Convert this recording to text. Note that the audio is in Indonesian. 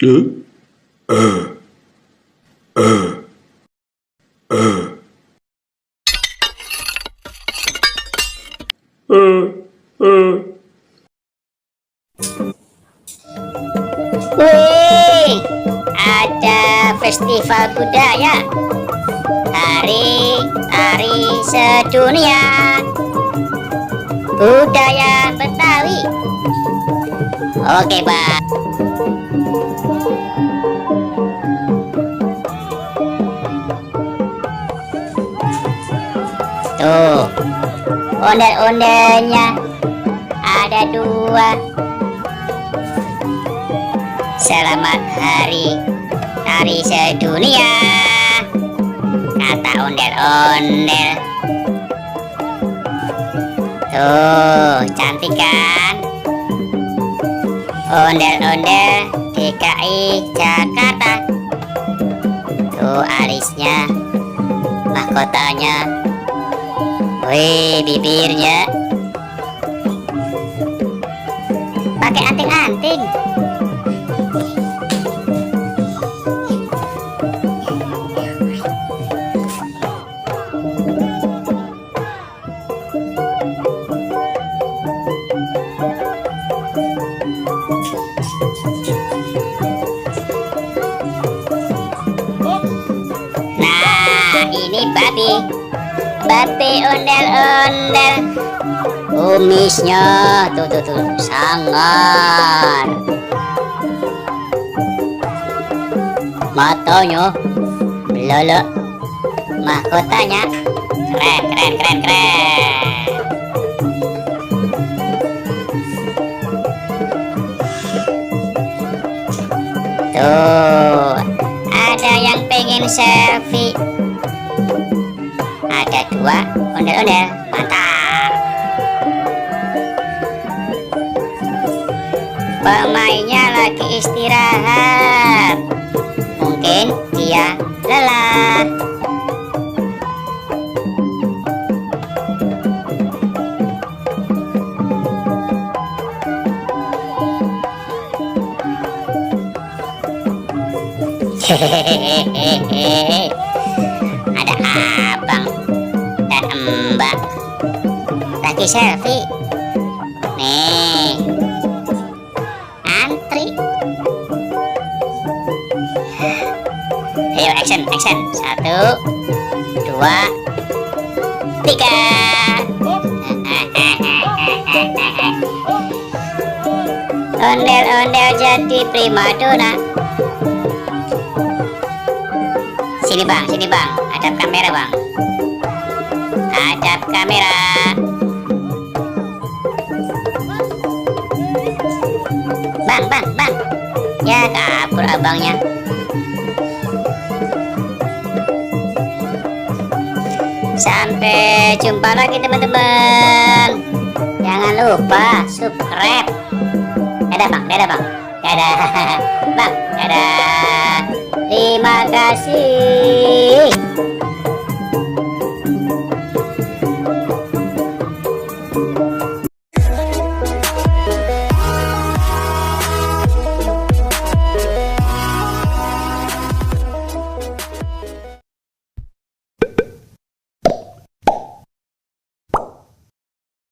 Wih, ada festival budaya, hari sedunia budaya Betawi. Oke, Pak. Tuh, ondel-ondelnya ada 2. Selamat hari sedunia, kata ondel-ondel. Tuh, cantik kan? Ondel-ondel DKI Jakarta. Tuh alisnya, mahkotanya. Wih, bibirnya pakai anting-anting. Nah, ini babi ondel-ondel. Kumisnya tuh sangar, matanya melolok, mahkotanya keren. Tuh, ada yang pengen selfie. Ada 2 ondel-ondel, mantap. Pemainnya lagi istirahat, mungkin dia lelah. Hehehe, ada abang dan mbak lagi selfie. Nih, antri. Ayo action. 1, 2, 3. Ondel-ondel jadi primadona. Sini bang, hadap kamera bang, hadap kamera. Bang, ya kabur abangnya. Sampai jumpa lagi teman-teman, jangan lupa subscribe. Dadah bang, dadah bang, dadah. Terima kasih.